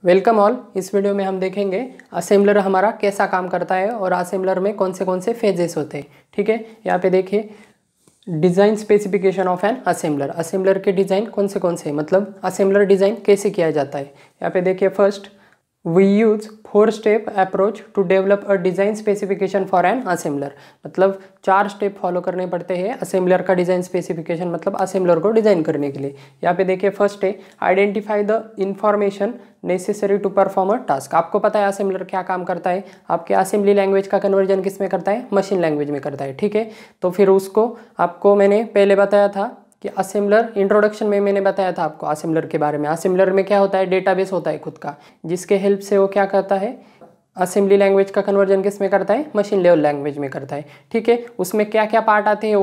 Welcome all. इस video में हम देखेंगे असेंबलर हमारा कैसा काम करता है और असेंबलर में कौन से फेजेस होते हैं। ठीक है, यहाँ पे देखिए design specification of an assembler. Assembler के डिज़ाइन कौन से मतलब असेंबलर डिज़ाइन कैसे किया जाता है। यहाँ पे देखिए first we use 4 step approach to develop a design specification for an assembler. मतलब 4 स्टेप फॉलो करने पड़ते हैं असेंबलर का डिज़ाइन स्पेसिफिकेशन मतलब असेंबलर को डिज़ाइन करने के लिए। यहाँ पे देखिए फर्स्ट है identify the information necessary to perform a task. आपको पता है असेंबलर क्या काम करता है, आपके असेंबली लैंग्वेज का कन्वर्जन किस में करता है, मशीन लैंग्वेज में करता है। ठीक है, तो फिर उसको आपको मैंने पहले बताया था कि असेंबलर इंट्रोडक्शन में मैंने बताया था आपको असेंबलर के बारे में। असेंबलर में क्या होता है, डेटाबेस होता है खुद का, जिसके हेल्प से वो क्या करता है, असेंबली लैंग्वेज का कन्वर्जन किस में करता है, मशीन लेवल लैंग्वेज में करता है। ठीक है, उसमें क्या क्या पार्ट आते हैं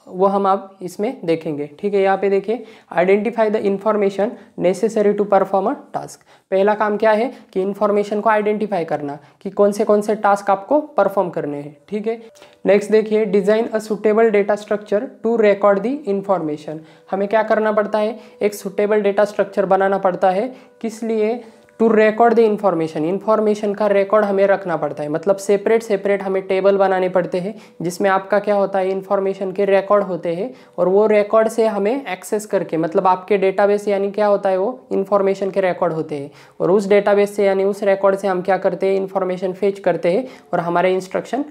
वो हम अब इसमें देखेंगे। ठीक है, यहाँ पे देखिए identify the information necessary to perform a task. पहला काम क्या है कि इंफॉर्मेशन को आइडेंटिफाई करना कि कौन से टास्क आपको परफॉर्म करने हैं। ठीक है, नेक्स्ट देखिए design a suitable data structure to record the information. हमें क्या करना पड़ता है, एक सुटेबल डेटा स्ट्रक्चर बनाना पड़ता है। किस लिए, टू रिकॉर्ड द इंफॉर्मेशन का रिकॉर्ड हमें रखना पड़ता है। मतलब सेपरेट हमें टेबल बनाने पड़ते हैं जिसमें आपका क्या होता है, इंफॉर्मेशन के रिकॉर्ड होते हैं और वो रिकॉर्ड से हमें एक्सेस करके मतलब आपके डेटाबेस यानी क्या होता है, वो इंफॉर्मेशन के रिकॉर्ड होते हैं और उस डेटाबेस से यानी उस रिकॉर्ड से हम क्या करते हैं, इंफॉर्मेशन फेच करते हैं और हमारे इंस्ट्रक्शन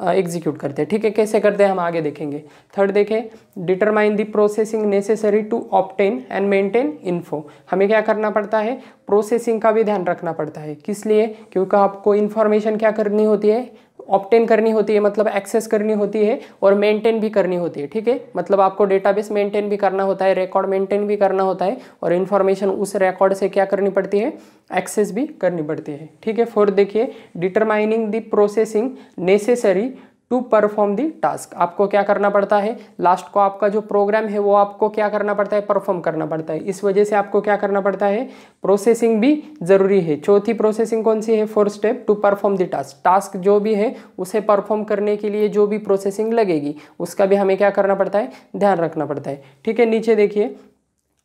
एग्जीक्यूट करते हैं। ठीक है, कैसे करते हैं हम आगे देखेंगे। थर्ड देखें determine the processing necessary to obtain and maintain info. हमें क्या करना पड़ता है, प्रोसेसिंग का भी ध्यान रखना पड़ता है। किस लिए, क्योंकि आपको इन्फॉर्मेशन क्या करनी होती है, ऑब्टेन करनी होती है मतलब एक्सेस करनी होती है और मेंटेन भी करनी होती है। ठीक है, मतलब आपको डेटाबेस मेंटेन भी करना होता है, रिकॉर्ड मेंटेन भी करना होता है और इन्फॉर्मेशन उस रिकॉर्ड से क्या करनी पड़ती है, एक्सेस भी करनी पड़ती है। ठीक है, फोर्थ देखिए determining the processing necessary to perform the task. आपको क्या करना पड़ता है, लास्ट को आपका जो प्रोग्राम है वो आपको क्या करना पड़ता है, परफॉर्म करना पड़ता है। इस वजह से आपको क्या करना पड़ता है, प्रोसेसिंग भी जरूरी है। चौथी प्रोसेसिंग कौन सी है, 4 step to perform the task. Task जो भी है उसे परफॉर्म करने के लिए जो भी प्रोसेसिंग लगेगी उसका भी हमें क्या करना पड़ता है, ध्यान रखना पड़ता है। ठीक है, नीचे देखिए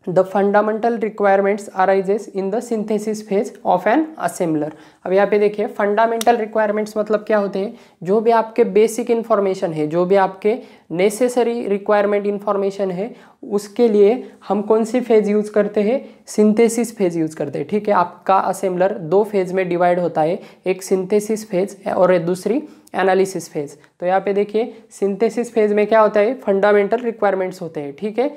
the fundamental requirements arises in the synthesis phase of an assembler. अब यहाँ पे देखिए फंडामेंटल रिक्वायरमेंट्स मतलब क्या होते हैं, जो भी आपके बेसिक इन्फॉर्मेशन है, जो भी आपके नेसेसरी रिक्वायरमेंट इन्फॉर्मेशन है उसके लिए हम कौन सी फेज यूज करते हैं, सिंथेसिस फेज यूज करते हैं। ठीक है, आपका असेंबलर 2 फेज में डिवाइड होता है, एक सिंथेसिस फेज और दूसरी एनालिसिस फेज। तो यहाँ पे देखिए सिंथेसिस फेज में क्या होता है, फंडामेंटल रिक्वायरमेंट्स होते हैं। ठीक है,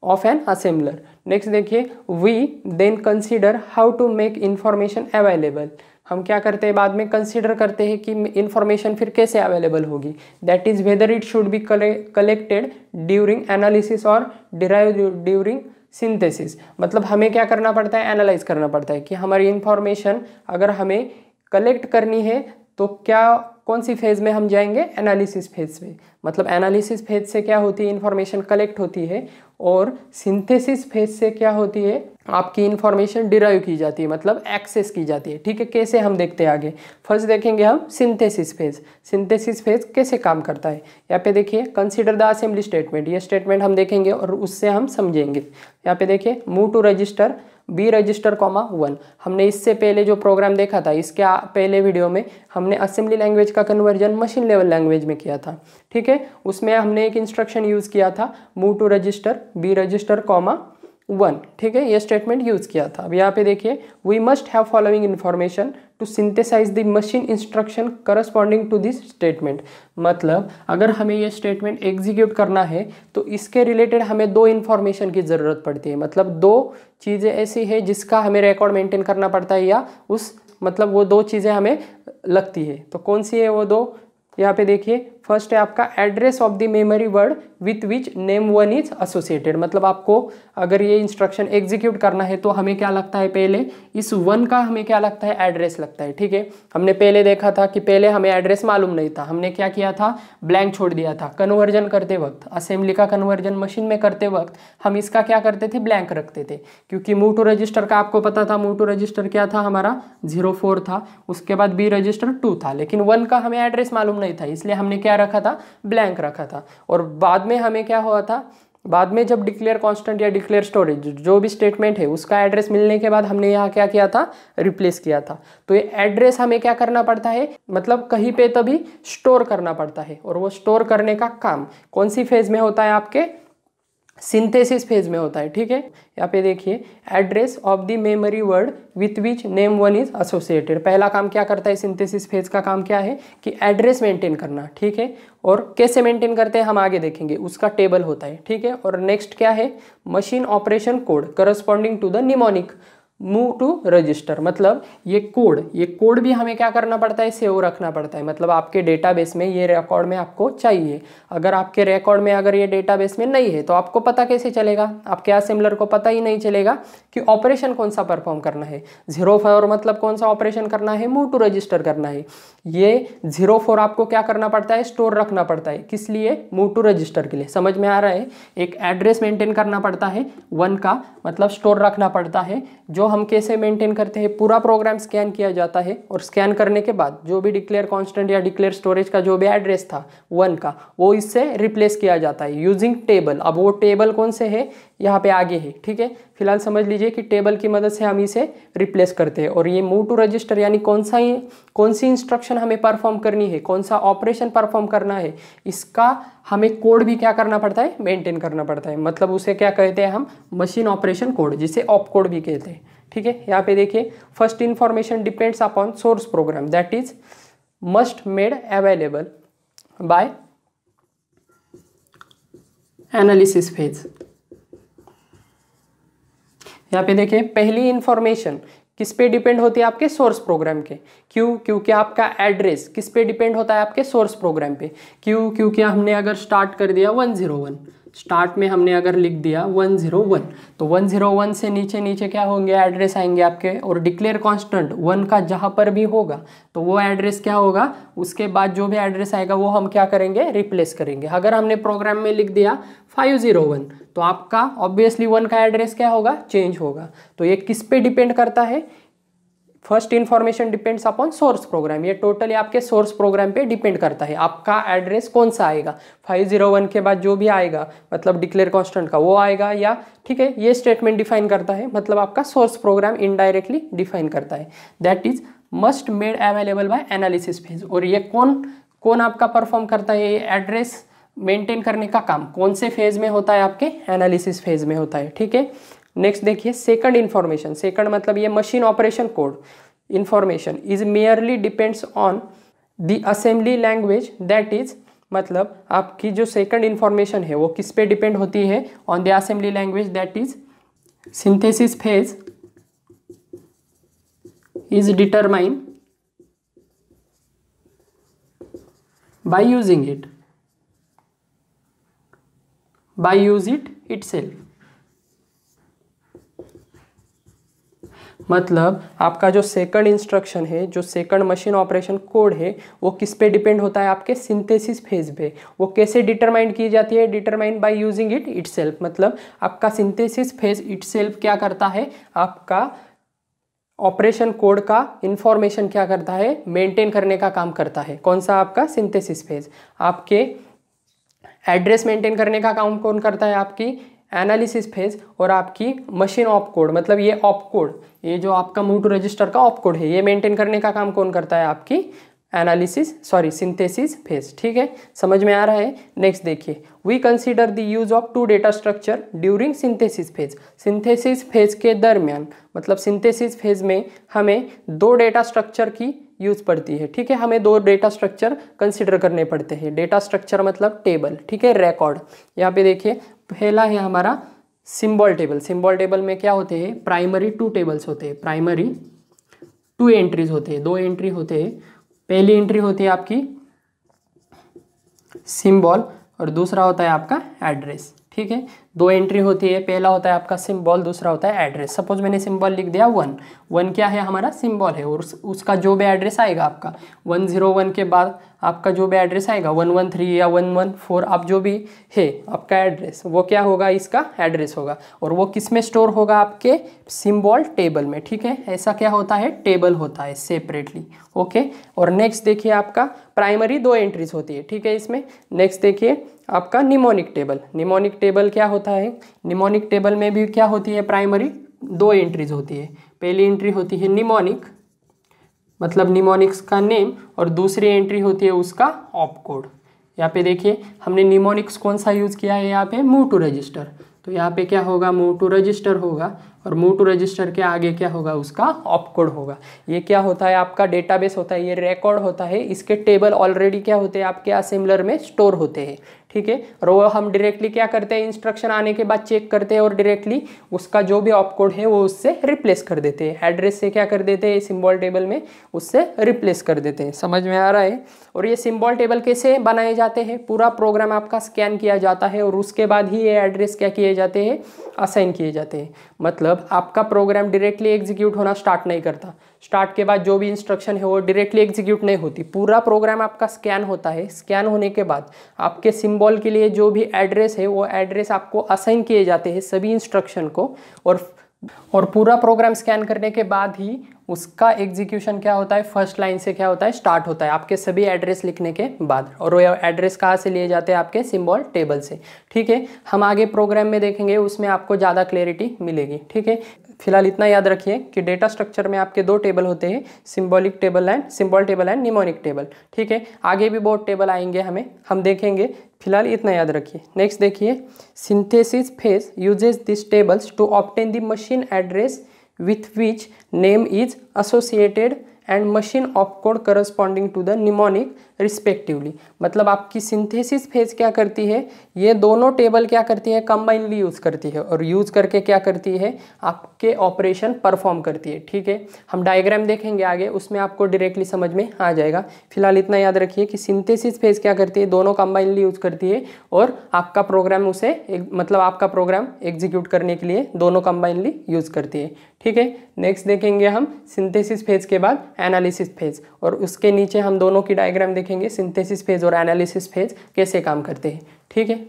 ऑफ एन असेंबलर। नेक्स्ट देखिए we then consider how to make information available. हम क्या करते हैं, बाद में कंसीडर करते हैं कि इंफॉर्मेशन फिर कैसे अवेलेबल होगी। That is whether it should be collected during analysis और डिराइव ड्यूरिंग सिंथेसिस। मतलब हमें क्या करना पड़ता है, एनालाइज करना पड़ता है कि हमारी इंफॉर्मेशन अगर हमें कलेक्ट करनी है तो क्या कौन सी फेज में हम जाएंगे, एनालिसिस फेज में। मतलब एनालिसिस फेज से क्या होती है, इंफॉर्मेशन कलेक्ट होती है और सिंथेसिस फेज से क्या होती है, आपकी इंफॉर्मेशन डिराइव की जाती है मतलब एक्सेस की जाती है। ठीक है, कैसे हम देखते हैं आगे। फर्स्ट देखेंगे हम सिंथेसिस फेज। सिंथेसिस फेज कैसे काम करता है, यहाँ पे देखिए कंसीडर द असेंबली स्टेटमेंट। ये स्टेटमेंट हम देखेंगे और उससे हम समझेंगे। यहाँ पे देखिए move to register B register comma 1। हमने इससे पहले जो प्रोग्राम देखा था, इसके पहले वीडियो में हमने असेंबली लैंग्वेज का कन्वर्जन मशीन लेवल लैंग्वेज में किया था। ठीक है, उसमें हमने एक इंस्ट्रक्शन यूज़ किया था move to register B register comma 1। ठीक है, ये स्टेटमेंट यूज़ किया था। अब यहाँ पे देखिए we must have following information to synthesize the machine instruction corresponding to this statement. मतलब अगर हमें ये स्टेटमेंट एग्जीक्यूट करना है तो इसके रिलेटेड हमें 2 इन्फॉर्मेशन की ज़रूरत पड़ती है। मतलब 2 चीज़ें ऐसी है जिसका हमें रिकॉर्ड मेंटेन करना पड़ता है या उस मतलब वो 2 चीज़ें हमें लगती है। तो कौन सी है वो 2, यहाँ पे देखिए फर्स्ट है आपका address of the memory word with which name 1 is associated. मतलब आपको अगर ये इंस्ट्रक्शन एग्जीक्यूट करना है तो हमें क्या लगता है, पहले इस 1 का हमें क्या लगता है, एड्रेस लगता है। ठीक है, हमने पहले देखा था कि पहले हमें एड्रेस मालूम नहीं था, हमने क्या किया था, ब्लैंक छोड़ दिया था। कन्वर्जन करते वक्त, असेंबली का कन्वर्जन मशीन में करते वक्त हम इसका क्या करते थे, ब्लैंक रखते थे। क्योंकि मूव टू रजिस्टर का आपको पता था, मूव टू रजिस्टर क्या था हमारा 04 था, उसके बाद बी रजिस्टर 2 था, लेकिन 1 का हमें एड्रेस मालूम नहीं था, इसलिए हमने क्या रखा था, ब्लैंक रखा था। और बाद में हमें क्या हुआ था, बाद में जब डिक्लेयर कांस्टेंट या डिक्लेयर स्टोरेज जो भी स्टेटमेंट है उसका एड्रेस मिलने के बाद हमने यहाँ क्या किया था, रिप्लेस किया था। तो ये एड्रेस हमें क्या करना पड़ता है, मतलब कहीं पे तभी स्टोर करना पड़ता है, और वो स्टोर करने का काम कौन सी फेज में होता है, आपके सिंथेसिस फेज में होता है। ठीक है, यहाँ पे देखिए address of the memory word with which name one is associated. पहला काम क्या करता है, सिंथेसिस फेज का काम क्या है कि एड्रेस मेंटेन करना। ठीक है, और कैसे मेंटेन करते हैं हम आगे देखेंगे, उसका टेबल होता है। ठीक है, और नेक्स्ट क्या है, machine operation code corresponding to the mnemonic move to register. मतलब ये कोड भी हमें क्या करना पड़ता है, सेव रखना पड़ता है। मतलब आपके डेटाबेस में ये रिकॉर्ड में आपको चाहिए। अगर आपके रिकॉर्ड में अगर ये डेटाबेस में नहीं है तो आपको पता कैसे चलेगा, आपके असेंबलर को पता ही नहीं चलेगा कि ऑपरेशन कौन सा परफॉर्म करना है। 04 मतलब कौन सा ऑपरेशन करना है, मूव टू रजिस्टर करना है। ये 04 आपको क्या करना पड़ता है, स्टोर रखना पड़ता है। किस लिए, मूव टू रजिस्टर के लिए। समझ में आ रहा है, एक एड्रेस मेंटेन करना पड़ता है 1 का, मतलब स्टोर रखना पड़ता है। जो हम कैसे मेंटेन करते हैं, पूरा प्रोग्राम स्कैन किया जाता है, और स्कैन करने के बाद जो भी डिक्लेयर कांस्टेंट या डिक्लेयर स्टोरेज का जो भी एड्रेस था 1 का, वो इससे रिप्लेस किया जाता है यूजिंग टेबल। अब वो टेबल कौन से है, यहाँ पे आगे है। ठीक है, फिलहाल समझ लीजिए कि टेबल की मदद से हम इसे रिप्लेस करते हैं। और ये मूव टू रजिस्टर यानी कौन सी इंस्ट्रक्शन हमें परफॉर्म करनी है, कौन सा ऑपरेशन परफॉर्म करना है, इसका हमें कोड भी क्या करना पड़ता है, मेंटेन करना पड़ता है। मतलब उसे क्या कहते हैं हम, मशीन ऑपरेशन कोड, जिसे ऑप कोड भी कहते हैं। ठीक है, यहाँ पे देखिए first information depends upon source program that is must made available by analysis phase. यहाँ पे देखिए पहली इंफॉर्मेशन किस पे डिपेंड होती है, आपके सोर्स प्रोग्राम के। क्यों, क्योंकि आपका एड्रेस किस पे डिपेंड होता है, आपके सोर्स प्रोग्राम पे। क्यों, क्योंकि हमने अगर स्टार्ट कर दिया 101, स्टार्ट में हमने अगर लिख दिया 101, तो 101 से नीचे नीचे क्या होंगे, एड्रेस आएंगे आपके। और डिक्लेयर कांस्टेंट 1 का जहाँ पर भी होगा तो वो एड्रेस क्या होगा, उसके बाद जो भी एड्रेस आएगा वो हम क्या करेंगे, रिप्लेस करेंगे। अगर हमने प्रोग्राम में लिख दिया 501 तो आपका ऑब्वियसली 1 का एड्रेस क्या होगा, चेंज होगा। तो ये किस पे डिपेंड करता है, first information depends upon source program. ये टोटली आपके सोर्स प्रोग्राम पे डिपेंड करता है, आपका एड्रेस कौन सा आएगा। 501 के बाद जो भी आएगा, मतलब डिक्लेयर कांस्टेंट का वो आएगा, या ठीक है, ये स्टेटमेंट डिफाइन करता है, मतलब आपका सोर्स प्रोग्राम इनडायरेक्टली डिफाइन करता है। That is must made available by analysis phase. और ये कौन आपका परफॉर्म करता है, ये एड्रेस मेंटेन करने का काम कौन से फेज में होता है, आपके एनालिसिस फेज में होता है। ठीक है, नेक्स्ट देखिए सेकंड इंफॉर्मेशन। सेकंड मतलब ये machine operation code information is merely depends on the assembly language that is, मतलब आपकी जो सेकंड इंफॉर्मेशन है वो किस पे डिपेंड होती है, on the assembly language that is synthesis phase is determine by using it itself। मतलब आपका जो सेकंड इंस्ट्रक्शन है, जो सेकंड मशीन ऑपरेशन कोड है, वो किस पे डिपेंड होता है, आपके सिंथेसिस फेज पे। वो कैसे डिटरमाइन की जाती है, determine by using it itself. मतलब आपका सिंथेसिस फेज इटसेल्फ क्या करता है, आपका ऑपरेशन कोड का इंफॉर्मेशन क्या करता है, मेंटेन करने का काम करता है। कौन सा, आपका सिंथेसिस फेज। आपके एड्रेस मेंटेन करने का काम कौन करता है, आपकी एनालिसिस फेज। और आपकी मशीन ऑप कोड, मतलब ये ऑप कोड, ये जो आपका मूव टू रजिस्टर का ऑप कोड है, ये मेंटेन करने का काम कौन करता है, आपकी सिंथेसिस फेज। ठीक है, समझ में आ रहा है। नेक्स्ट देखिए, we consider the use of 2 data structure during synthesis phase. Synthesis phase के दरमियान, मतलब सिंथेसिस फेज में हमें 2 डेटा स्ट्रक्चर की यूज पड़ती है। ठीक है, हमें 2 डेटा स्ट्रक्चर कंसिडर करने पड़ते हैं। डेटा स्ट्रक्चर मतलब टेबल, ठीक है, रिकॉर्ड। यहाँ पे देखिए पहला है हमारा सिंबल टेबल। सिंबल टेबल में क्या होते हैं, प्राइमरी 2 टेबल्स होते हैं, प्राइमरी 2 एंट्रीज होते हैं, 2 एंट्री होते हैं। पहली एंट्री होती है आपकी सिंबल और दूसरा होता है आपका एड्रेस। ठीक है, 2 एंट्री होती है, पहला होता है आपका सिंबल, दूसरा होता है एड्रेस। सपोज मैंने सिंबल लिख दिया 1 क्या है, हमारा सिंबल है, और उसका जो भी एड्रेस आएगा आपका 101 के बाद आपका जो भी एड्रेस आएगा 113 या 114, आप जो भी है आपका एड्रेस, वो क्या होगा, इसका एड्रेस होगा। और वो किस में स्टोर होगा, आपके सिंबल टेबल में। ठीक है, ऐसा क्या होता है, टेबल होता है सेपरेटली। ओके, और नेक्स्ट देखिए आपका प्राइमरी 2 एंट्रीज होती है। ठीक है, इसमें नेक्स्ट देखिए आपका निमोनिक टेबल। निमोनिक टेबल क्या होता है, निमोनिक टेबल में भी क्या होती है, प्राइमरी 2 एंट्रीज होती है। पहली एंट्री होती है निमोनिक, मतलब निमोनिक्स का नेम, और दूसरी एंट्री होती है उसका ऑप कोड। यहाँ पे देखिए हमने निमोनिक्स कौन सा यूज़ किया है, यहाँ पे मूव टू रजिस्टर। तो यहाँ पे क्या होगा, मूव टू रजिस्टर होगा, और मूव टू रजिस्टर के आगे क्या होगा, उसका ऑप कोड होगा। ये क्या होता है, आपका डेटाबेस होता है, ये रिकॉर्ड होता है, इसके टेबल ऑलरेडी क्या होते हैं, आपके असेंबलर में स्टोर होते हैं, ठीक है। और वो हम डायरेक्टली क्या करते हैं, इंस्ट्रक्शन आने के बाद चेक करते हैं और डायरेक्टली उसका जो भी ऑप कोड है वो उससे रिप्लेस कर देते हैं, एड्रेस से क्या कर देते हैं, सिंबल टेबल में उससे रिप्लेस कर देते हैं। समझ में आ रहा है। और ये सिंबल टेबल कैसे बनाए जाते हैं, पूरा प्रोग्राम आपका स्कैन किया जाता है और उसके बाद ही ये एड्रेस क्या किए जाते हैं, असाइन किए जाते हैं। मतलब आपका प्रोग्राम डायरेक्टली एग्जीक्यूट होना स्टार्ट नहीं करता, स्टार्ट के बाद जो भी इंस्ट्रक्शन है वो डायरेक्टली एग्जीक्यूट नहीं होती, पूरा प्रोग्राम आपका स्कैन होता है। स्कैन होने के बाद आपके सिंबल के लिए जो भी एड्रेस है वो एड्रेस आपको असाइन किए जाते हैं सभी इंस्ट्रक्शन को, और पूरा प्रोग्राम स्कैन करने के बाद ही उसका एग्जीक्यूशन क्या होता है, फर्स्ट लाइन से क्या होता है, स्टार्ट होता है आपके सभी एड्रेस लिखने के बाद। और वो एड्रेस कहाँ से लिए जाते हैं, आपके सिंबल टेबल से, ठीक है। हम आगे प्रोग्राम में देखेंगे, उसमें आपको ज़्यादा क्लैरिटी मिलेगी, ठीक है। फिलहाल इतना याद रखिए कि डेटा स्ट्रक्चर में आपके 2 टेबल होते हैं, symbol table and mnemonic table, ठीक है। आगे भी बहुत टेबल आएंगे हम देखेंगे, फिलहाल इतना याद रखिए। नेक्स्ट देखिए, synthesis phase uses this tables two obtain the machine address with which name is associated and machine opcode corresponding to the mnemonic respectively. मतलब आपकी सिंथेसिस फेज क्या करती है, ये दोनों टेबल क्या करती है, कंबाइनली यूज़ करती है, और यूज़ करके क्या करती है, आपके ऑपरेशन परफॉर्म करती है, ठीक है। हम डायग्राम देखेंगे आगे, उसमें आपको डायरेक्टली समझ में आ जाएगा। फिलहाल इतना याद रखिए कि सिंथेसिस फेज क्या करती है, दोनों कंबाइनली यूज़ करती है, और आपका प्रोग्राम मतलब आपका प्रोग्राम एग्जीक्यूट करने के लिए दोनों कंबाइनली यूज़ करती है, ठीक है। नेक्स्ट देखेंगे हम सिंथेसिस फेज के बाद एनालिसिस फेज, और उसके नीचे हम दोनों की डायग्राम देखेंगे, सिंथेसिस फेज और एनालिसिस फेज कैसे काम करते हैं, ठीक है।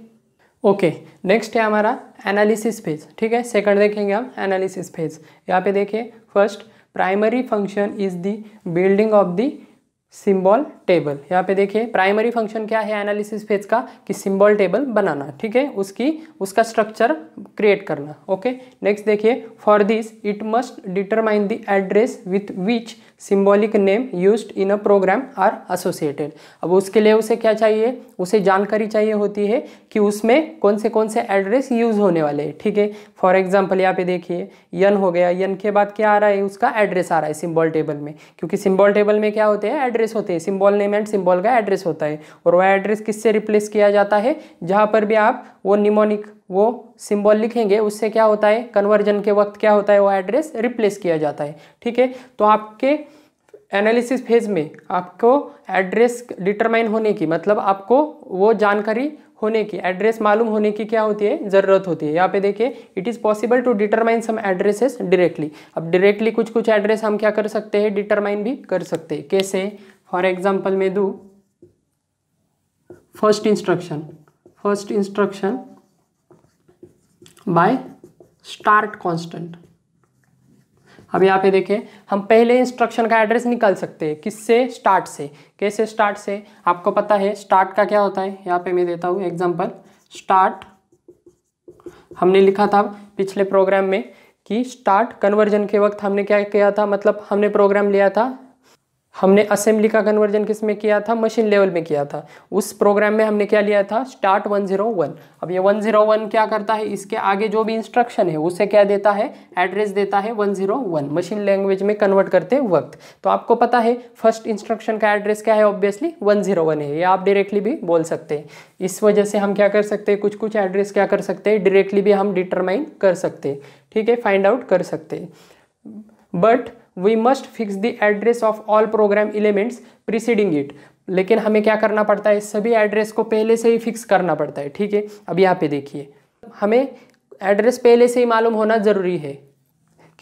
ओके, नेक्स्ट है हमारा एनालिसिस फेज, ठीक है। सेकंड देखेंगे हम एनालिसिस फेज। यहाँ पे देखिए, first primary function is the building of the symbol table. यहाँ पे देखिए प्राइमरी फंक्शन क्या है एनालिसिस फेज का, कि सिंबल टेबल बनाना, ठीक है, उसका स्ट्रक्चर क्रिएट करना। ओके, नेक्स्ट देखिए, for this it must determine the address with which symbolic name used in a program are associated. अब उसके लिए उसे क्या चाहिए, उसे जानकारी चाहिए होती है कि उसमें कौन से एड्रेस यूज होने वाले हैं, ठीक है। फॉर एग्जांपल यहाँ पे देखिए यन हो गया, यन के बाद क्या आ रहा है, उसका एड्रेस आ रहा है सिंबल टेबल में, क्योंकि सिंबल टेबल में क्या होते हैं, एड्रेस होते हैं, सिंबल नेम एंड सिंबल का एड्रेस होता है। और वह एड्रेस किससे रिप्लेस किया जाता है, जहाँ पर भी आप वो निमोनिक वो सिंबल लिखेंगे उससे क्या होता है, कन्वर्जन के वक्त क्या होता है, वो एड्रेस रिप्लेस किया जाता है, ठीक है। तो आपके एनालिसिस फेज में आपको एड्रेस डिटरमाइन होने की, मतलब आपको वो जानकारी होने की, एड्रेस मालूम होने की क्या होती है, ज़रूरत होती है। यहाँ पे देखिए, it is possible to determine some addresses directly. अब डायरेक्टली कुछ एड्रेस हम क्या कर सकते हैं, डिटरमाइन भी कर सकते हैं। कैसे, फॉर एग्जांपल मैं दूँ, first instruction by start constant. अब यहाँ पे देखें, हम पहले इंस्ट्रक्शन का एड्रेस निकाल सकते हैं, किससे, स्टार्ट से। कैसे स्टार्ट से, आपको पता है स्टार्ट का क्या होता है, यहाँ पे मैं देता हूँ एग्जांपल। स्टार्ट हमने लिखा था पिछले प्रोग्राम में कि स्टार्ट कन्वर्जन के वक्त हमने क्या किया था, मतलब हमने प्रोग्राम लिया था, हमने असेंबली का कन्वर्जन किस में किया था, मशीन लेवल में किया था। उस प्रोग्राम में हमने क्या लिया था, स्टार्ट 101। अब ये 101 क्या करता है, इसके आगे जो भी इंस्ट्रक्शन है उसे क्या देता है, एड्रेस देता है 101, मशीन लैंग्वेज में कन्वर्ट करते वक्त। तो आपको पता है फर्स्ट इंस्ट्रक्शन का एड्रेस क्या है, ऑब्वियसली 101 है, ये आप डायरेक्टली भी बोल सकते हैं। इस वजह से हम क्या कर सकते हैं, कुछ एड्रेस क्या कर सकते हैं, डायरेक्टली भी हम डिटरमाइन कर सकते हैं, ठीक है, फाइंड आउट कर सकते हैं। But we must fix the address of all program elements preceding it. लेकिन हमें क्या करना पड़ता है, सभी एड्रेस को पहले से ही फिक्स करना पड़ता है, ठीक है। अब यहाँ पे देखिए, हमें एड्रेस पहले से ही मालूम होना ज़रूरी है।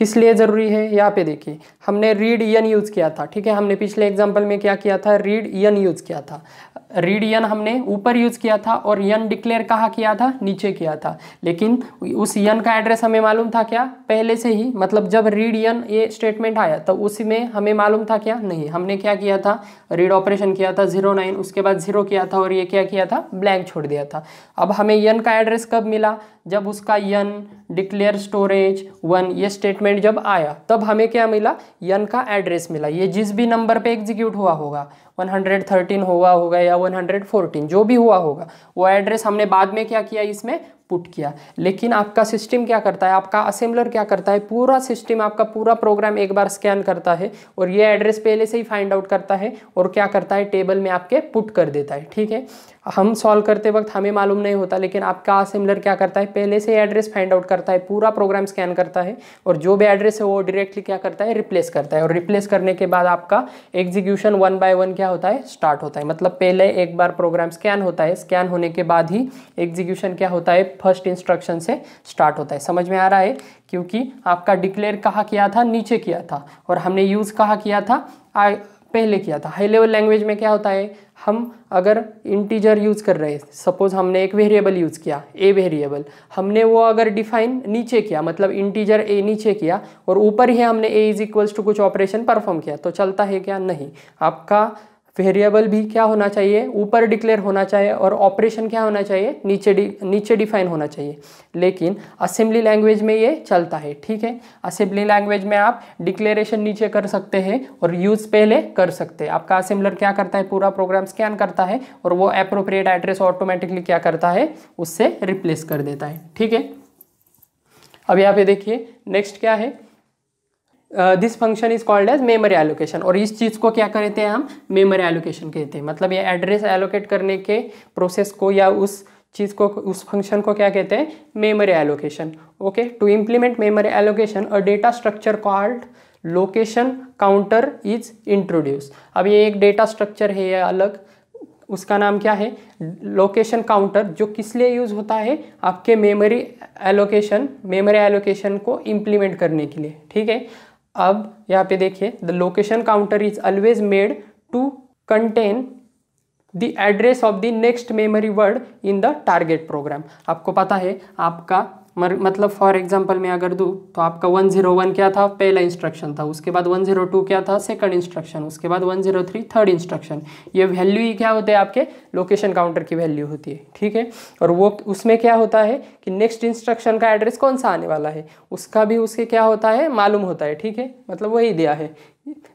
किस लिए ज़रूरी है, यहाँ पे देखिए हमने रीड यन यूज़ किया था, ठीक है। हमने पिछले एग्जाम्पल में क्या किया था, रीड यन यूज़ किया था। रीड यन हमने ऊपर यूज़ किया था और यन डिक्लेयर कहाँ किया था, नीचे किया था। लेकिन उस यन का एड्रेस हमें मालूम था क्या पहले से ही, मतलब जब रीड यन ये स्टेटमेंट आया तो उसमें हमें मालूम था क्या, नहीं। हमने क्या किया था, रीड ऑपरेशन किया था 09, उसके बाद 0 किया था और ये क्या किया था, ब्लैंक छोड़ दिया था। अब हमें यन का एड्रेस कब मिला, जब उसका यन डिक्लेयर स्टोरेज 1 ये स्टेटमेंट जब आया तब हमें क्या मिला, यन का एड्रेस मिला। ये जिस भी नंबर पे एग्जीक्यूट हुआ होगा, 113 हुआ होगा या 114 जो भी हुआ होगा, वो एड्रेस हमने बाद में क्या किया, इसमें पुट किया। लेकिन आपका सिस्टम क्या करता है, आपका असेंबलर क्या करता है, पूरा सिस्टम आपका पूरा प्रोग्राम एक बार स्कैन करता है और ये एड्रेस पहले से ही फाइंड आउट करता है और क्या करता है, टेबल में आपके पुट कर देता है, ठीक है। हम सॉल्व करते वक्त हमें मालूम नहीं होता, लेकिन आपका असेंबलर क्या करता है, पहले से एड्रेस फाइंड आउट करता है, पूरा प्रोग्राम स्कैन करता है और जो भी एड्रेस है वो डायरेक्टली क्या करता है, रिप्लेस करता है। और रिप्लेस करने के बाद आपका एग्जीक्यूशन 1 बाय 1 क्या होता है, स्टार्ट होता है। मतलब पहले एक बार प्रोग्राम स्कैन होता है, स्कैन होने के बाद ही एग्जीक्यूशन क्या होता है, फर्स्ट इंस्ट्रक्शन से स्टार्ट होता है। समझ में आ रहा है, क्योंकि आपका डिक्लेयर कहाँ किया था, नीचे किया था और हमने यूज़ कहाँ किया था, पहले किया था। हाई लेवल लैंग्वेज में क्या होता है, हम अगर इंटीजर यूज़ कर रहे हैं, सपोज हमने एक वेरिएबल यूज़ किया, ए वेरिएबल, हमने वो अगर डिफाइन नीचे किया, मतलब इंटीजर ए नीचे किया और ऊपर ही हमने ए इज इक्वल्स टू कुछ ऑपरेशन परफॉर्म किया, तो चलता है क्या, नहीं। आपका वेरिएबल भी क्या होना चाहिए, ऊपर डिक्लेयर होना चाहिए और ऑपरेशन क्या होना चाहिए, नीचे डिफाइन होना चाहिए। लेकिन असेंबली लैंग्वेज में ये चलता है, ठीक है। असेंबली लैंग्वेज में आप डिक्लेरेशन नीचे कर सकते हैं और यूज़ पहले कर सकते हैं। आपका असेंबलर क्या करता है, पूरा प्रोग्राम स्कैन करता है और वो एप्रोप्रिएट एड्रेस ऑटोमेटिकली क्या करता है, उससे रिप्लेस कर देता है, ठीक है। अब यहाँ पे देखिए नेक्स्ट क्या है, this function is called as memory allocation. और इस चीज़ को क्या कहते हैं हम, मेमोरी एलोकेशन कहते हैं। मतलब ये एड्रेस एलोकेट करने के प्रोसेस को या उस चीज़ को, उस फंक्शन को क्या कहते हैं, memory allocation. Okay, to implement memory allocation a data structure called location counter is introduce. अब ये एक डेटा स्ट्रक्चर है, ये अलग, उसका नाम क्या है, लोकेशन काउंटर, जो किस लिए यूज़ होता है, आपके मेमोरी एलोकेशन को इम्प्लीमेंट करने के लिए, ठीक है। अब यहाँ पे देखिए, the location counter is always made to contain the address of the next memory word in the target program. आपको पता है, आपका मतलब फॉर एग्जांपल मैं अगर दूँ तो आपका 101 क्या था, पहला इंस्ट्रक्शन था, उसके बाद 102 क्या था, सेकंड इंस्ट्रक्शन, उसके बाद 103 थर्ड इंस्ट्रक्शन। ये वैल्यू ही क्या होते हैं, आपके लोकेशन काउंटर की वैल्यू होती है, ठीक है। और वो उसमें क्या होता है कि नेक्स्ट इंस्ट्रक्शन का एड्रेस कौन सा आने वाला है उसका भी उसके क्या होता है, मालूम होता है, ठीक है। मतलब वही दिया है,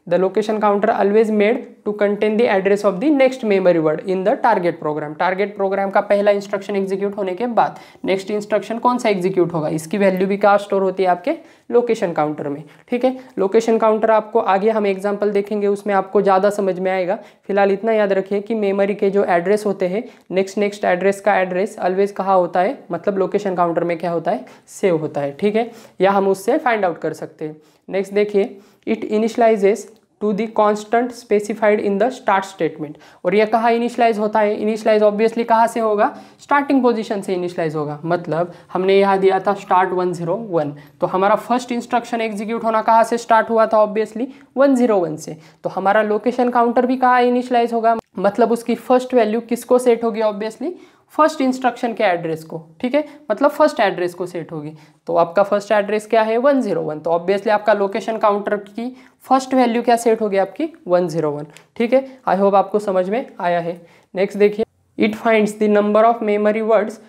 the location counter always made to contain the address of the next memory word in the target program. Target program का पहला इंस्ट्रक्शन एग्जीक्यूट होने के बाद नेक्स्ट इंस्ट्रक्शन कौन सा एग्जीक्यूट होगा, इसकी वैल्यू भी कहाँ स्टोर होती है, आपके लोकेशन काउंटर में, ठीक है। लोकेशन काउंटर आपको आगे हम एग्जाम्पल देखेंगे, उसमें आपको ज़्यादा समझ में आएगा। फिलहाल इतना याद रखिए कि मेमोरी के जो एड्रेस होते हैं, नेक्स्ट एड्रेस का एड्रेस ऑलवेज कहाँ होता है, मतलब लोकेशन काउंटर में क्या होता है, सेव होता है, ठीक है। या हम उससे फाइंड आउट कर सकते हैं। नेक्स्ट देखिए, it initialises to the constant specified in the start statement. और यह कहाँ इनिशलाइज होता है, इनिशलाइज ऑब्वियसली कहाँ से होगा, स्टार्टिंग पोजीशन से इनिशलाइज होगा। मतलब हमने यहाँ दिया था स्टार्ट 101, तो हमारा फर्स्ट इंस्ट्रक्शन एग्जीक्यूट होना कहाँ से स्टार्ट हुआ था, ऑब्वियसली 101 से। तो हमारा लोकेशन काउंटर भी कहाँ इनिशलाइज होगा, मतलब उसकी फर्स्ट वैल्यू किसको सेट होगी, ऑब्वियसली फर्स्ट इंस्ट्रक्शन के एड्रेस को, ठीक है। मतलब फर्स्ट एड्रेस को सेट होगी। तो आपका फर्स्ट एड्रेस क्या है, 101, तो ऑब्वियसली आपका लोकेशन काउंटर की फर्स्ट वैल्यू क्या सेट होगी, आपकी 101, ठीक है। आई होप आपको समझ में आया है। नेक्स्ट देखिए, it finds the number of memory words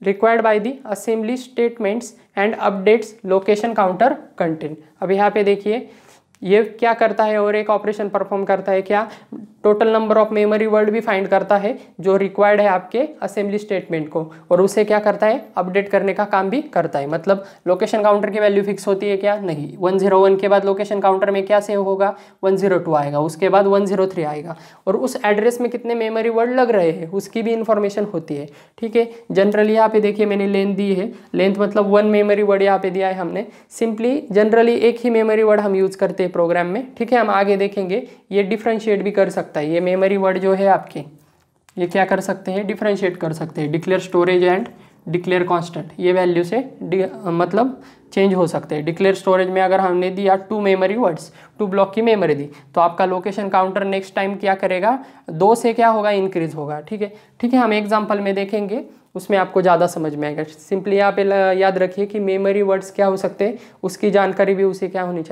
required by the assembly statements and updates location counter content. अब यहाँ पे देखिए ये क्या करता है, और एक ऑपरेशन परफॉर्म करता है, क्या, total number of memory word भी फाइंड करता है जो रिक्वायर्ड है आपके असेंबली स्टेटमेंट को, और उसे क्या करता है, अपडेट करने का काम भी करता है। मतलब लोकेशन काउंटर की वैल्यू फिक्स होती है क्या, नहीं। 101 के बाद लोकेशन काउंटर में क्या सेव होगा, 102 आएगा, उसके बाद 103 आएगा, और उस एड्रेस में कितने मेमोरी वर्ड लग रहे हैं उसकी भी इंफॉर्मेशन होती है, ठीक है। जनरली यहाँ पे देखिए मैंने लेंथ दी है, लेंथ मतलब 1 मेमोरी वर्ड यहाँ पे दिया है हमने। सिंपली जनरली एक ही मेमोरी वर्ड हम यूज़ करते हैं प्रोग्राम में, ठीक है। हम आगे देखेंगे ये डिफरेंशिएट भी कर सकता है, ये मेमोरी वर्ड जो है आपके, ये क्या कर सकते हैं, डिफरेंशिएट कर सकते हैं, declare storage and declare constant, ये वैल्यू से मतलब चेंज हो सकते हैं। डिक्लेयर स्टोरेज में अगर हमने दिया 2 मेमोरी वर्ड्स, 2 ब्लॉक की मेमोरी दी, तो आपका लोकेशन काउंटर नेक्स्ट टाइम क्या करेगा, 2 से क्या होगा, इंक्रीज होगा। ठीक है, हम एग्जाम्पल में देखेंगे, उसमें आपको ज़्यादा समझ में आएगा। सिंपली यहाँ पे याद रखिए कि मेमोरी वर्ड्स क्या हो सकते हैं, उसकी जानकारी भी उसे क्या होनी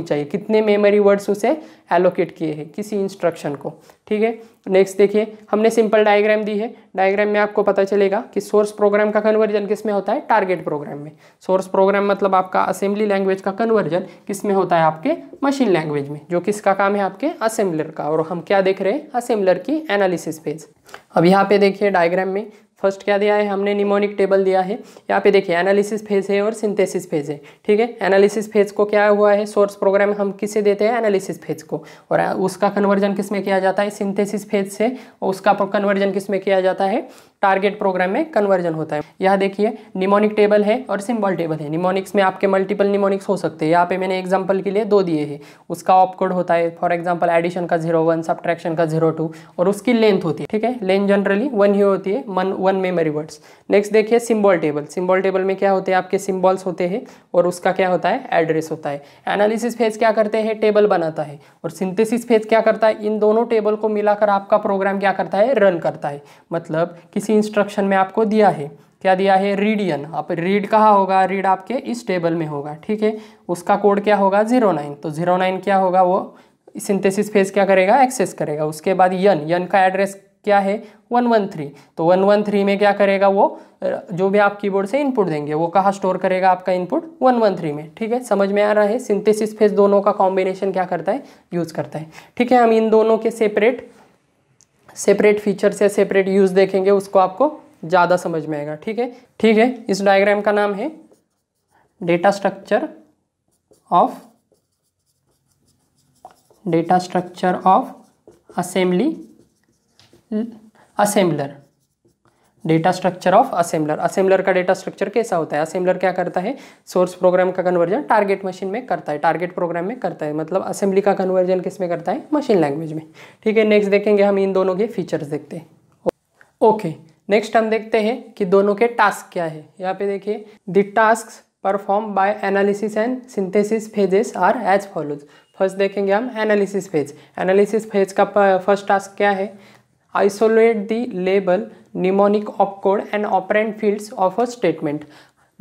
चाहिए, कितने मेमोरी वर्ड्स उसे एलोकेट किए हैं किसी इंस्ट्रक्शन को। ठीक है, नेक्स्ट देखिए, हमने सिंपल डायग्राम दी है। डायग्राम में आपको पता चलेगा कि सोर्स प्रोग्राम का कन्वर्जन किस में होता है, टारगेट प्रोग्राम में। सोर्स प्रोग्राम मतलब आपका असेंबली लैंग्वेज का कन्वर्जन किस में होता है, आपके मशीन लैंग्वेज में, जो किसका काम है, आपके असेंबलर का। और हम क्या देख रहे हैं, असेंबलर की एनालिसिस फेज। अब यहाँ पे देखिए डायग्राम में फर्स्ट क्या दिया है, हमने निमोनिक टेबल दिया है। यहाँ पे देखिए एनालिसिस फेज है और सिंथेसिस फेज है। ठीक है, एनालिसिस फेज को क्या हुआ है, सोर्स प्रोग्राम हम किसे देते हैं, एनालिसिस फेज को, और उसका कन्वर्जन किस में किया जाता है, सिंथेसिस फेज से, और उसका कन्वर्जन किस में किया जाता है, टारगेट प्रोग्राम में कन्वर्जन होता है। यहाँ देखिए निमोनिक टेबल है और सिंबल टेबल है। निमोनिक्स में आपके मल्टीपल निमोनिक्स हो सकते हैं। यहाँ पे मैंने एग्जांपल के लिए 2 दिए हैं। उसका ऑपकोड होता है, फॉर एग्जांपल एडिशन का 01, सब्ट्रैक्शन का 02, और उसकी लेंथ होती है। ठीक है, लेंथ जनरली 1 ही होती है, 1 मेमोरी वर्ड्स। नेक्स्ट देखिए सिंबल टेबल। सिंबल टेबल में क्या होते हैं, आपके सिंबल्स होते हैं और उसका क्या होता है, एड्रेस होता है। एनालिसिस फेज क्या करते हैं, टेबल बनाता है, और सिंथेसिस फेज क्या करता है, इन दोनों टेबल को मिलाकर आपका प्रोग्राम क्या करता है, रन करता है। मतलब किसी इंस्ट्रक्शन में आपको दिया है, क्या दिया है, रीडियन, आप रीड कहाँ होगा, रीड आपके इस टेबल में होगा। ठीक है, उसका कोड क्या होगा, 09, तो 09 क्या होगा, वो सिंथेसिस फेज क्या करेगा, एक्सेस करेगा। उसके बाद यन का एड्रेस क्या है, 113, तो 113 में क्या करेगा, वो जो भी आप कीबोर्ड से इनपुट देंगे वो कहाँ स्टोर करेगा, आपका इनपुट 113 में। ठीक है, समझ में आ रहा है, सिंथेसिस फेज दोनों का कॉम्बिनेशन क्या करता है, यूज करता है। ठीक है, हम इन दोनों के सेपरेट फीचर्स या सेपरेट यूज देखेंगे, उसको आपको ज़्यादा समझ में आएगा। ठीक है, इस डायग्राम का नाम है data structure of assembler. Data structure of assembler. Assembler का डेटा स्ट्रक्चर कैसा होता है, असेंबलर क्या करता है, सोर्स प्रोग्राम का कन्वर्जन टारगेट मशीन में करता है, टारगेट प्रोग्राम में करता है, मतलब असेंबली का कन्वर्जन किस में करता है, मशीन लैंग्वेज में। ठीक है, नेक्स्ट देखेंगे हम इन दोनों के फीचर्स देखते हैं। ओके, नेक्स्ट हम देखते हैं कि दोनों के टास्क क्या है। यहाँ पे देखिए, the task perform by analysis and synthesis phases are as follows. First देखेंगे हम एनालिसिस फेज। एनालिसिस फेज का फर्स्ट टास्क क्या है, isolate the label, mnemonic opcode and operand fields of a statement.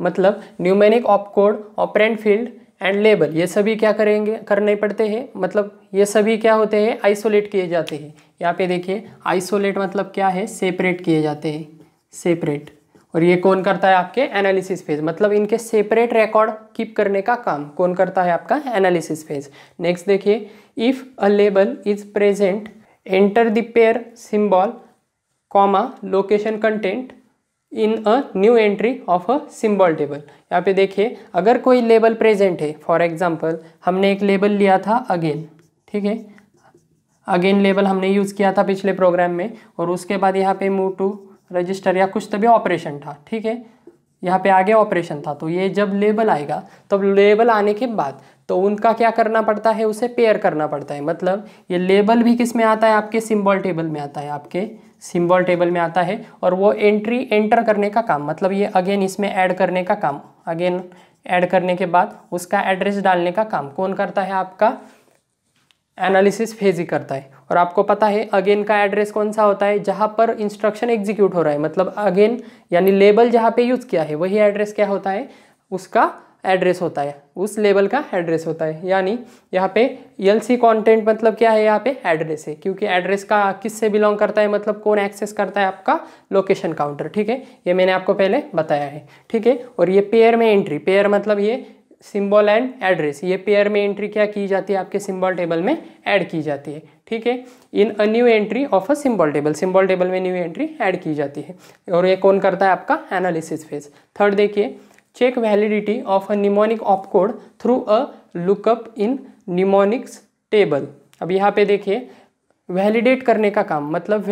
मतलब numeric opcode, operand field and label, ये सभी क्या करने पड़ते हैं, मतलब ये सभी क्या होते हैं, आइसोलेट किए जाते हैं। यहाँ पे देखिए आइसोलेट मतलब क्या है, सेपरेट किए जाते हैं, सेपरेट। और ये कौन करता है, आपके एनालिसिस फेज, मतलब इनके सेपरेट रिकॉर्ड कीप करने का काम कौन करता है, आपका एनालिसिस फेज। नेक्स्ट देखिए, if a label is present, enter the pair symbol comma location content in a new entry of a symbol table. यहाँ पे देखिए, अगर कोई लेबल प्रेजेंट है, फॉर एग्जांपल हमने एक लेबल लिया था अगेन। ठीक है, अगेन लेबल हमने यूज़ किया था पिछले प्रोग्राम में, और उसके बाद यहाँ पे मूव टू रजिस्टर या कुछ तभी ऑपरेशन था। ठीक है, यहाँ पे आगे ऑपरेशन था, तो ये जब लेबल आएगा, तब लेबल आने के बाद तो उनका क्या करना पड़ता है, उसे पेयर करना पड़ता है। मतलब ये लेबल भी किस में आता है, आपके सिंबल टेबल में आता है, आपके सिंबल टेबल में आता है। और वो एंटर करने का काम, मतलब ये अगेन इसमें ऐड करने का काम, अगेन ऐड करने के बाद उसका एड्रेस डालने का काम कौन करता है, आपका एनालिसिस फेज ही करता है। और आपको पता है अगेन का एड्रेस कौन सा होता है, जहाँ पर इंस्ट्रक्शन एग्जीक्यूट हो रहा है, मतलब अगेन यानी लेबल जहाँ पे यूज़ किया है वही एड्रेस क्या होता है, उसका एड्रेस होता है, उस लेबल का एड्रेस होता है। यानी यहाँ पे एलसी कंटेंट मतलब क्या है, यहाँ पे एड्रेस है, क्योंकि एड्रेस का किससे बिलोंग करता है, मतलब कौन एक्सेस करता है, आपका लोकेशन काउंटर। ठीक है, ये मैंने आपको पहले बताया है। ठीक है, और ये पेयर में एंट्री, पेयर मतलब ये सिंबल एंड एड्रेस, ये पेयर में एंट्री क्या की जाती है, आपके सिंबल टेबल में ऐड की जाती है। ठीक है, in a new entry of a symbol table, symbol table में न्यू एंट्री ऐड की जाती है, और ये कौन करता है, आपका एनालिसिस फेज। थर्ड देखिए, check validity of a mnemonic opcode through a lookup in mnemonics table. अब यहाँ पे देखिए, वैलिडेट करने का काम, मतलब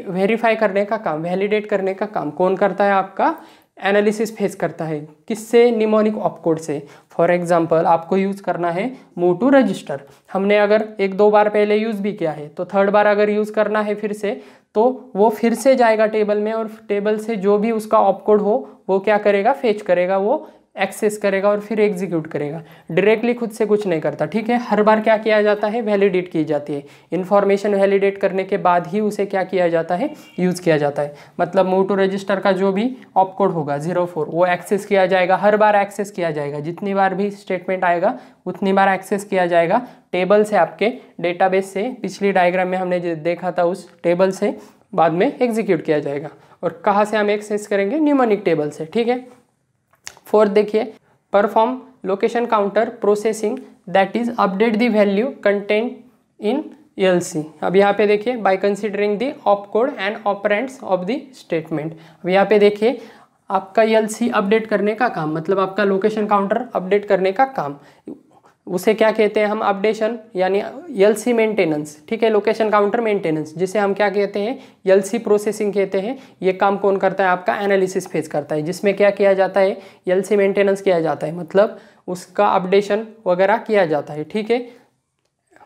वेरीफाई करने का काम, वैलिडेट करने का काम कौन करता है, आपका एनालिसिस फेज करता है। किससे, निमोनिक ऑपकोड से। फॉर एग्जांपल आपको यूज़ करना है मूव टू रजिस्टर, हमने अगर 1-2 बार पहले यूज़ भी किया है, तो थर्ड बार अगर यूज़ करना है फिर से, तो वो फिर से जाएगा टेबल में, और टेबल से जो भी उसका ऑपकोड हो वो क्या करेगा, फेच करेगा वो एक्सेस करेगा और फिर एग्जीक्यूट करेगा, डायरेक्टली खुद से कुछ नहीं करता। ठीक है, हर बार क्या किया जाता है, वैलिडेट की जाती है। इन्फॉर्मेशन वैलिडेट करने के बाद ही उसे क्या किया जाता है, यूज़ किया जाता है। मतलब मूव टू रजिस्टर का जो भी ऑप कोड होगा 04 वो एक्सेस किया जाएगा, हर बार एक्सेस किया जाएगा, जितनी बार भी स्टेटमेंट आएगा उतनी बार एक्सेस किया जाएगा टेबल से, आपके डेटाबेस से। पिछली डायग्राम में हमने जो देखा था उस टेबल से बाद में एग्जीक्यूट किया जाएगा। और कहाँ से हम एक्सेस करेंगे, न्यूमोनिक टेबल से। ठीक है, फोर्थ देखिए, perform location counter processing that is update the value content in ELC। अब यहाँ पे देखिए, bye considering the op code and operands of the statement. अब यहाँ पे देखिए आपका ELC अपडेट करने का काम, मतलब आपका लोकेशन काउंटर अपडेट करने का काम, उसे क्या कहते हैं हम, अपडेशन यानी ELC मेंटेनेंस। ठीक है, लोकेशन काउंटर मेंटेनेंस, जिसे हम क्या कहते हैं, ELC प्रोसेसिंग कहते हैं। ये काम कौन करता है, आपका एनालिसिस फेज करता है, जिसमें क्या किया जाता है, ELC मेंटेनेंस किया जाता है, मतलब उसका अपडेशन वगैरह किया जाता है। ठीक है,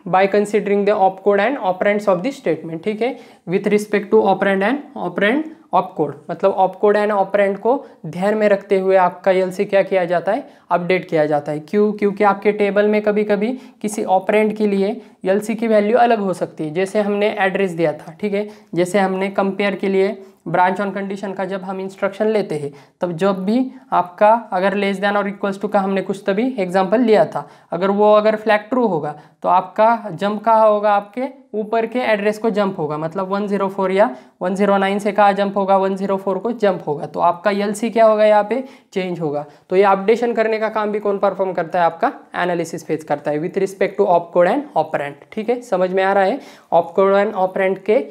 by considering the op code and operands of the statement. ठीक है, with respect to operand and operand op code, मतलब ऑप कोड एंड ऑपरेंड को ध्यान में रखते हुए आपका ELC क्या किया जाता है, अपडेट किया जाता है। क्यों, क्योंकि आपके टेबल में कभी कभी किसी ऑपरेंड के लिए ELC की वैल्यू अलग हो सकती है। जैसे हमने एड्रेस दिया था, ठीक है, जैसे हमने कंपेयर के लिए ब्रांच ऑन कंडीशन का जब हम इंस्ट्रक्शन लेते हैं, तब जब भी आपका अगर लेस देन और इक्वल्स टू का हमने कुछ तभी एग्जांपल लिया था, अगर फ्लैग ट्रू होगा तो आपका जंप कहाँ होगा, आपके ऊपर के एड्रेस को जंप होगा, मतलब 104 या 109 से कहाँ जंप होगा, 104 को जंप होगा, तो आपका ELC क्या होगा, यहाँ पे चेंज होगा। तो ये अपडेशन करने का काम भी कौन परफॉर्म करता है, आपका एनालिसिस फेज करता है with respect to op code and operand. ठीक है, समझ में आ रहा है, ऑप कोड एंड ऑपरेंड के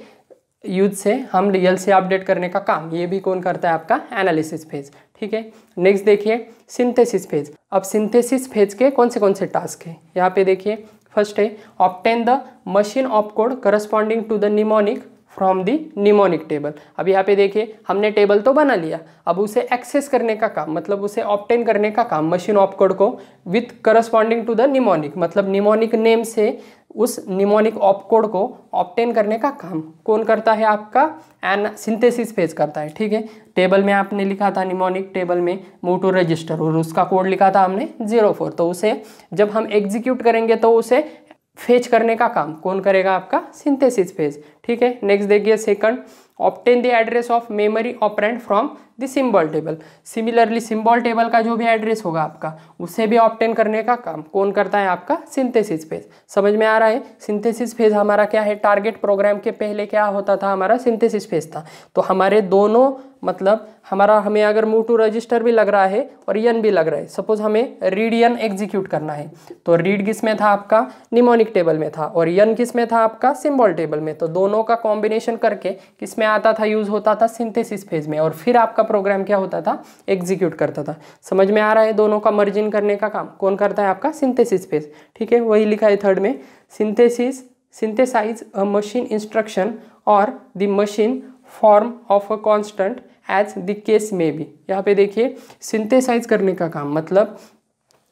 यूज से हम ELC अपडेट करने का काम, ये भी कौन करता है, आपका एनालिसिस फेज। ठीक है, नेक्स्ट देखिए सिंथेसिस फेज। अब सिंथेसिस फेज के कौन से टास्क है, यहाँ पे देखिए, फर्स्ट है obtain the machine op code corresponding to the mnemonic from the mnemonic table. अब यहाँ पे देखिए, हमने टेबल तो बना लिया, अब उसे एक्सेस करने का काम, मतलब उसे ऑब्टेन करने का काम मशीन ऑप कोड को with corresponding to the mnemonic, मतलब निमोनिक नेम से उस निमोनिक ऑप कोड को ऑब्टेन करने का काम कौन करता है, आपका सिंथेसिस फेज करता है। ठीक है, टेबल में आपने लिखा था निमोनिक टेबल में मूव टू रजिस्टर और उसका कोड लिखा था हमने 04, तो उसे जब हम एग्जीक्यूट करेंगे तो उसे फेच करने का काम कौन करेगा, आपका सिंथेसिस फेज। ठीक है, नेक्स्ट देखिए second, obtain the address of memory operand from the symbol table. Similarly symbol table का जो भी एड्रेस होगा आपका, उसे भी ऑब्टेन करने का काम कौन करता है, आपका सिंथेसिस फेज। समझ में आ रहा है, सिंथेसिस फेज हमारा क्या है, टारगेट प्रोग्राम के पहले क्या होता था, हमारा सिंथेसिस फेज था। तो हमारे दोनों, मतलब हमें अगर मूव टू रजिस्टर भी लग रहा है और यन भी लग रहा है, सपोज हमें रीड यन एग्जीक्यूट करना है, तो रीड किस में था, आपका निमोनिक टेबल में था, और यन किस में था, आपका सिंबल टेबल में। तो दोनों का कॉम्बिनेशन करके किस में आता था, यूज होता था सिंथेसिस फेज में, और फिर आपका प्रोग्राम क्या होता था, एग्जीक्यूट करता था। समझ में आ रहा है, दोनों का मर्जिन करने का काम कौन करता है, आपका सिंथेसिस फेज। ठीक है, वही लिखा है थर्ड में, सिंथेसाइज अ मशीन इंस्ट्रक्शन और the machine form of a constant as the case may be. यहाँ पे देखिए, सिंथेसाइज करने का काम, मतलब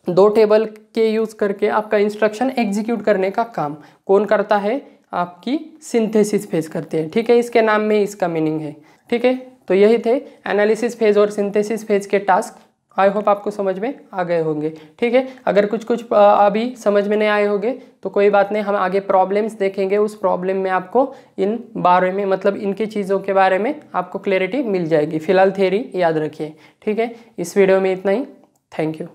दो टेबल के यूज करके आपका इंस्ट्रक्शन एग्जीक्यूट करने का काम कौन करता है, आपकी सिंथेसिस फेज करते हैं। ठीक है, इसके नाम में इसका मीनिंग है। ठीक है, तो यही थे एनालिसिस फेज और सिंथेसिस फेज के टास्क। आई होप आपको समझ में आ गए होंगे। ठीक है, अगर कुछ अभी समझ में नहीं आए होंगे तो कोई बात नहीं, हम आगे प्रॉब्लम्स देखेंगे, उस प्रॉब्लम में आपको इन बारे में, मतलब इनकी चीज़ों के बारे में आपको क्लैरिटी मिल जाएगी। फिलहाल थ्योरी याद रखिए। ठीक है, इस वीडियो में इतना ही। Thank you.